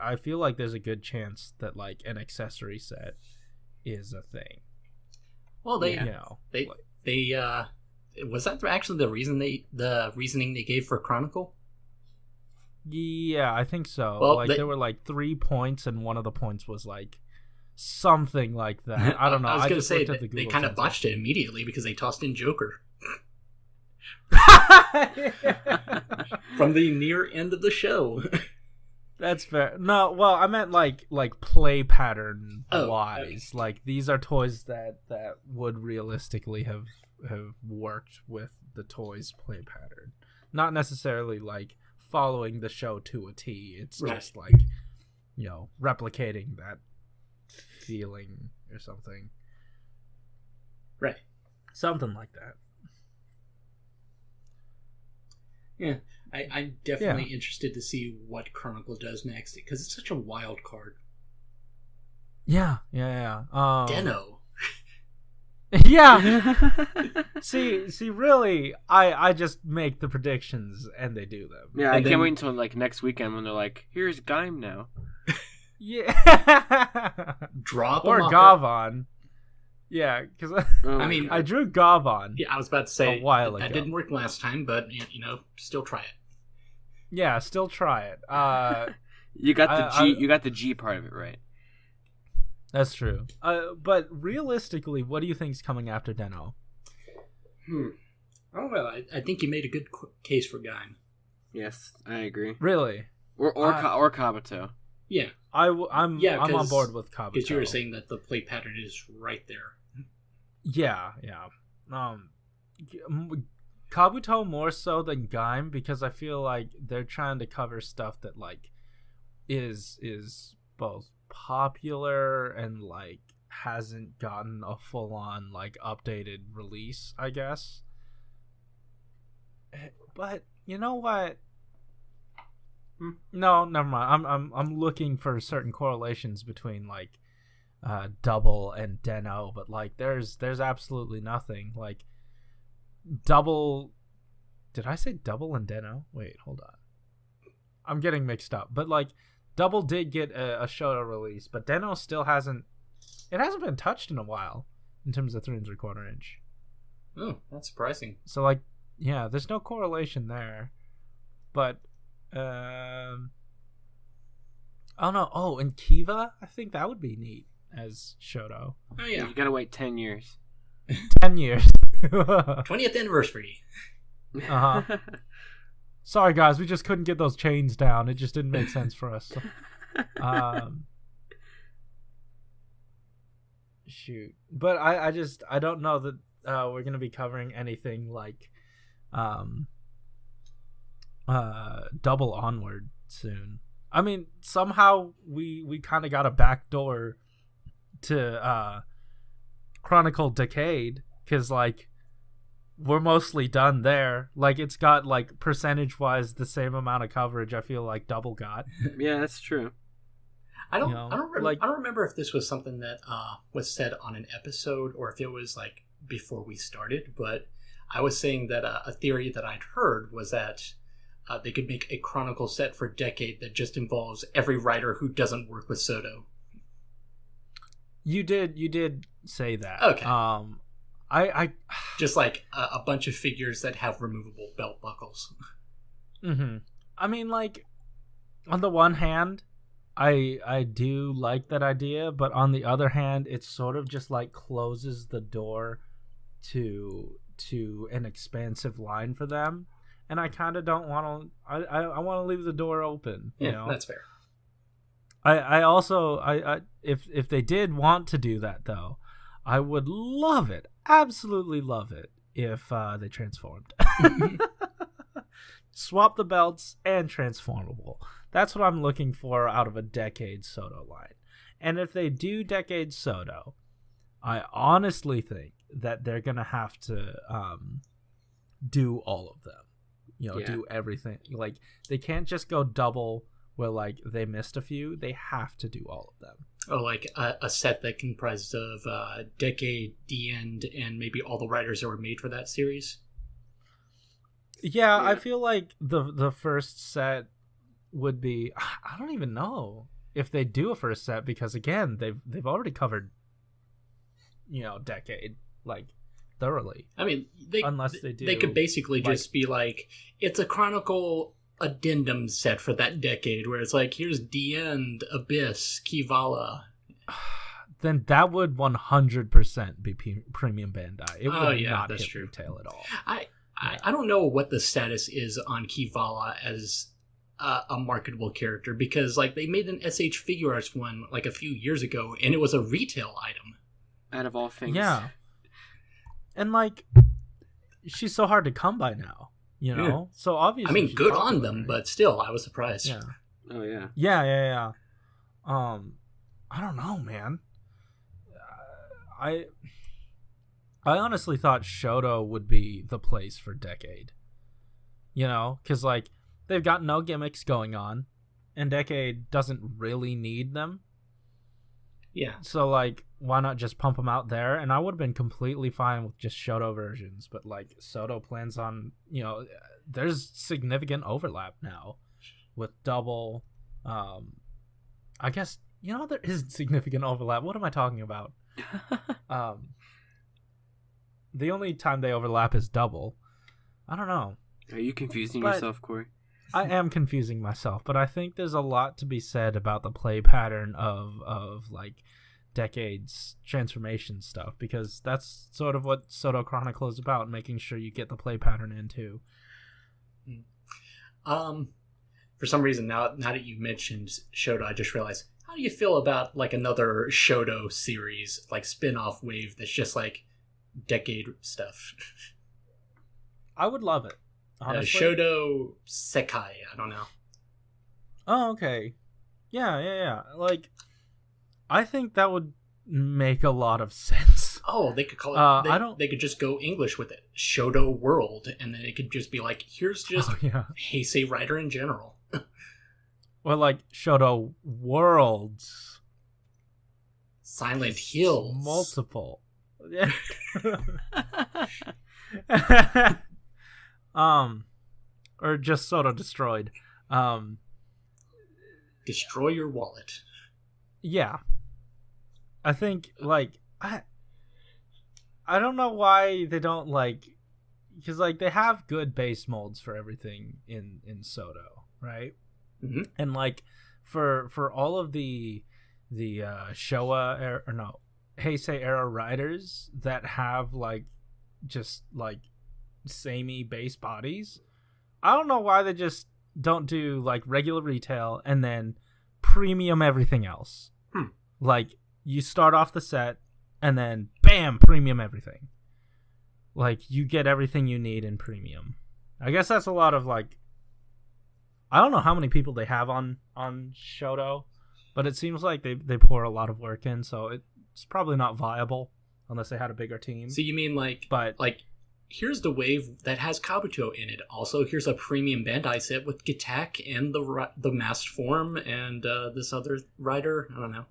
Speaker 2: I feel like there's a good chance that, like, an accessory set is a thing.
Speaker 4: Well, they was that actually the reasoning they gave for Chronicle?
Speaker 2: Yeah, I think so.
Speaker 4: Well,
Speaker 2: there were like 3 points, and one of the points was like something like that. I don't know.
Speaker 4: I was going to say they kind of botched it immediately because they tossed in Joker from the near end of the show.
Speaker 2: That's fair. No, well, I meant like play pattern wise. Okay. Like these are toys that would realistically have worked with the toys play pattern, not necessarily like following the show to a T. It's just like, replicating that feeling or something.
Speaker 4: Right.
Speaker 2: Something like that.
Speaker 4: Yeah. I'm definitely interested to see what Chronicle does next because it's such a wild card.
Speaker 2: Yeah.
Speaker 4: Deno.
Speaker 2: Yeah. see, really, I just make the predictions and they do them.
Speaker 3: Yeah, I can't wait until like next weekend when they're like, "Here's Gaim now."
Speaker 2: Yeah.
Speaker 4: Drop
Speaker 2: or Gavon. Yeah, because I drew Gavon.
Speaker 4: Yeah, I was about to say
Speaker 2: a while ago.
Speaker 4: That didn't work last time, but still try it.
Speaker 2: Yeah, still try it.
Speaker 3: You got the G part of it right.
Speaker 2: That's true. But realistically, what do you think is coming after Deno?
Speaker 4: Oh well, I think you made a good case for Gaim.
Speaker 3: Yes, I agree.
Speaker 2: Really?
Speaker 3: Or Kabuto.
Speaker 4: Yeah,
Speaker 2: I'm on board with Kabuto
Speaker 4: because you were saying that the play pattern is right there.
Speaker 2: Yeah. Kabuto more so than Gaim because I feel like they're trying to cover stuff that like is both popular and like hasn't gotten a full on like updated release, I guess. But you know what? No, never mind. I'm looking for certain correlations between like Double and Deno, but like there's absolutely nothing. Like Double, did I say Double and Deno? Wait, hold on. I'm getting mixed up. But like Double did get a Shodo release, but Deno still hasn't been touched in a while in terms of 3 3/4 inch.
Speaker 4: Oh, that's surprising.
Speaker 2: So like, yeah, there's no correlation there. But I don't know. Oh, and Kiva, I think that would be neat as Shodo.
Speaker 4: Oh yeah.
Speaker 3: You gotta wait 10 years.
Speaker 2: 10 years.
Speaker 4: 20th anniversary.
Speaker 2: Uh-huh. Sorry guys, we just couldn't get those chains down. It just didn't make sense for us. Shoot. But I don't know that we're gonna be covering anything like Double onward soon. I mean, somehow we kind of got a backdoor to Chronicle Decade because like we're mostly done there. Like it's got like percentage wise the same amount of coverage I feel like Double got.
Speaker 3: Yeah, that's true.
Speaker 4: I don't remember if this was something that was said on an episode or if it was like before we started, but I was saying that a theory that I'd heard was that they could make a Chronicle set for Decade that just involves every writer who doesn't work with SO-DO.
Speaker 2: You did say that.
Speaker 4: Okay.
Speaker 2: I
Speaker 4: just like a bunch of figures that have removable belt buckles.
Speaker 2: Mm-hmm. I mean, like, on the one hand, I do like that idea, but on the other hand, it sort of just like closes the door to an expansive line for them, and I kind of don't want to. I want to leave the door open. You know,
Speaker 4: that's fair.
Speaker 2: I also if they did want to do that though, I would love it, absolutely love it if they transformed. Swap the belts and transformable. That's what I'm looking for out of a Decade SO-DO line. And if they do Decade SO-DO, I honestly think that they're gonna have to do all of them. You know, do everything. Like they can't just go double where like they missed a few. They have to do all of them.
Speaker 4: Oh, like a set that comprises of Decade, The End, and maybe all the writers that were made for that series.
Speaker 2: Yeah, I feel like the first set would be. I don't even know if they do a first set because again they've already covered, you know, Decade like thoroughly.
Speaker 4: I mean,
Speaker 2: unless they do,
Speaker 4: they could basically just be like, it's a Chronicle addendum set for that decade, where it's like, here's the end, Abyss, Kivala.
Speaker 2: Then that would 100% be premium Bandai. It would not hit
Speaker 4: true.
Speaker 2: retail at all.
Speaker 4: I don't know what the status is on Kivala as a marketable character, because like they made an SH Figure Arts one like a few years ago, and it was a retail item.
Speaker 3: Out of all things.
Speaker 2: Yeah. And like, she's so hard to come by now, you know? Yeah. So obviously,
Speaker 4: I mean, good popular, on them, right? But still, I was surprised.
Speaker 2: Yeah.
Speaker 3: Oh, yeah.
Speaker 2: Yeah. I don't know, man. I honestly thought Shodo would be the place for Decade. You know? Because, like, they've got no gimmicks going on, and Decade doesn't really need them.
Speaker 4: Yeah.
Speaker 2: So, like, why not just pump them out there? And I would have been completely fine with just Shodo versions. But, like, SO-DO plans on, you know, there's significant overlap now with Double. I guess, you know, there is significant overlap. What am I talking about? The only time they overlap is Double. I don't know.
Speaker 3: Are you confusing yourself, Corey?
Speaker 2: I am confusing myself, but I think there's a lot to be said about the play pattern of like Decade's transformation stuff, because that's sort of what SO-DO Chronicle is about, making sure you get the play pattern in too.
Speaker 4: For some reason, now that you mentioned SHODO, I just realized, how do you feel about like another SHODO series, like spin-off wave that's just like Decade stuff?
Speaker 2: I would love it.
Speaker 4: SHODO Sekai, I don't know.
Speaker 2: Oh, okay. Yeah. Like, I think that would make a lot of sense.
Speaker 4: Oh, they could call it. They could just go English with it, SHODO World, and then it could just be like, here's just Heisei Rider in general.
Speaker 2: Or like SHODO Worlds,
Speaker 4: Silent Hills,
Speaker 2: multiple. Or just SO-DO Destroyed.
Speaker 4: Destroy your wallet.
Speaker 2: Yeah. I think, like, I don't know why they don't, like, because, like, they have good base molds for everything in SO-DO, right?
Speaker 4: Mm-hmm.
Speaker 2: And, like, for all of the Showa era, or no, Heisei era riders that have, like, just, like, samey base bodies, I don't know why they just don't do, like, regular retail and then premium everything else. Like, you start off the set and then bam, premium everything. Like, you get everything you need in premium. I guess that's a lot of, like, I don't know how many people they have on SHODO, but it seems like they pour a lot of work in, so it's probably not viable unless they had a bigger team.
Speaker 4: So you mean like here's the wave that has Kabuto in it. Also, here's a premium Bandai set with Gittak and the masked form and this other rider. I don't know.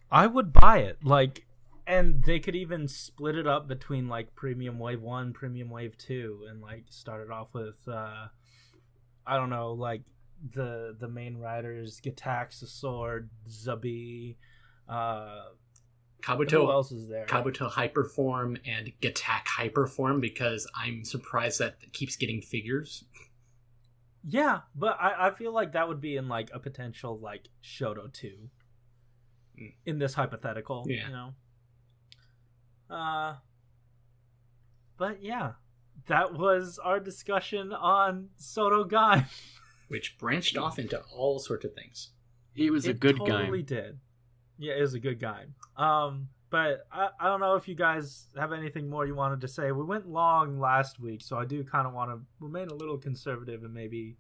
Speaker 2: I would buy it. Like, and they could even split it up between like Premium Wave 1, Premium Wave 2, and like start it off with I don't know, like the main riders, Gittak's the sword, Zabi,
Speaker 4: Kabuto. Who else is there? Kabuto Hyperform and Gittak Hyperform, because I'm surprised that it keeps getting figures.
Speaker 2: Yeah, but I feel like that would be in like a potential like SHODO 2 in this hypothetical, you know. But yeah, that was our discussion on SO-DO Gaim,
Speaker 4: which branched off into all sorts of things.
Speaker 3: It was a good
Speaker 2: game. It totally did. Yeah, it was a good game. But I don't know if you guys have anything more you wanted to say. We went long last week, so I do kind of want to remain a little conservative and maybe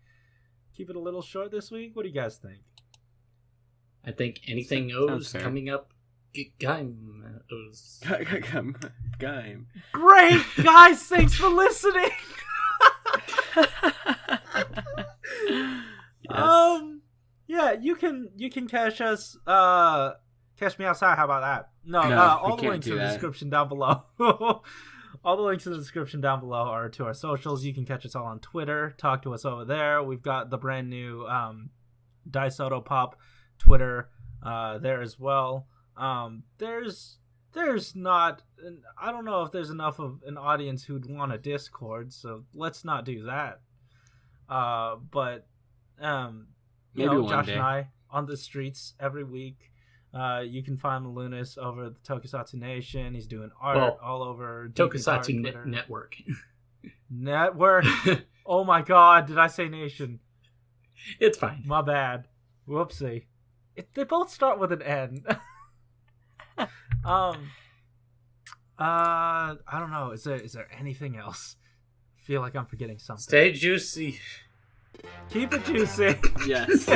Speaker 2: keep it a little short this week. What do you guys think?
Speaker 4: I think anything goes coming up. Gaim.
Speaker 3: Gaim.
Speaker 2: Great, guys! Thanks for listening.
Speaker 3: Yes.
Speaker 2: Yeah, you can catch us. Catch me outside. How about that? No, all the links in the description down below. All the links in the description down below are to our socials. You can catch us all on Twitter. Talk to us over there. We've got the brand new Dai SO-DO Pop Twitter there as well. There's there's not. I don't know if there's enough of an audience who'd want a Discord, so let's not do that. But
Speaker 3: maybe one
Speaker 2: Josh
Speaker 3: day.
Speaker 2: and I on the streets every week. You can find Malunis over the Tokusatsu Nation. He's doing art all over
Speaker 4: Tokusatsu Network.
Speaker 2: Network. Oh my God! Did I say Nation?
Speaker 4: It's fine.
Speaker 2: My bad. Whoopsie. They both start with an N. I don't know. Is there anything else? I feel like I'm forgetting something.
Speaker 4: Stay juicy.
Speaker 2: Keep it juicy.
Speaker 3: Yes.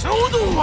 Speaker 1: SHODO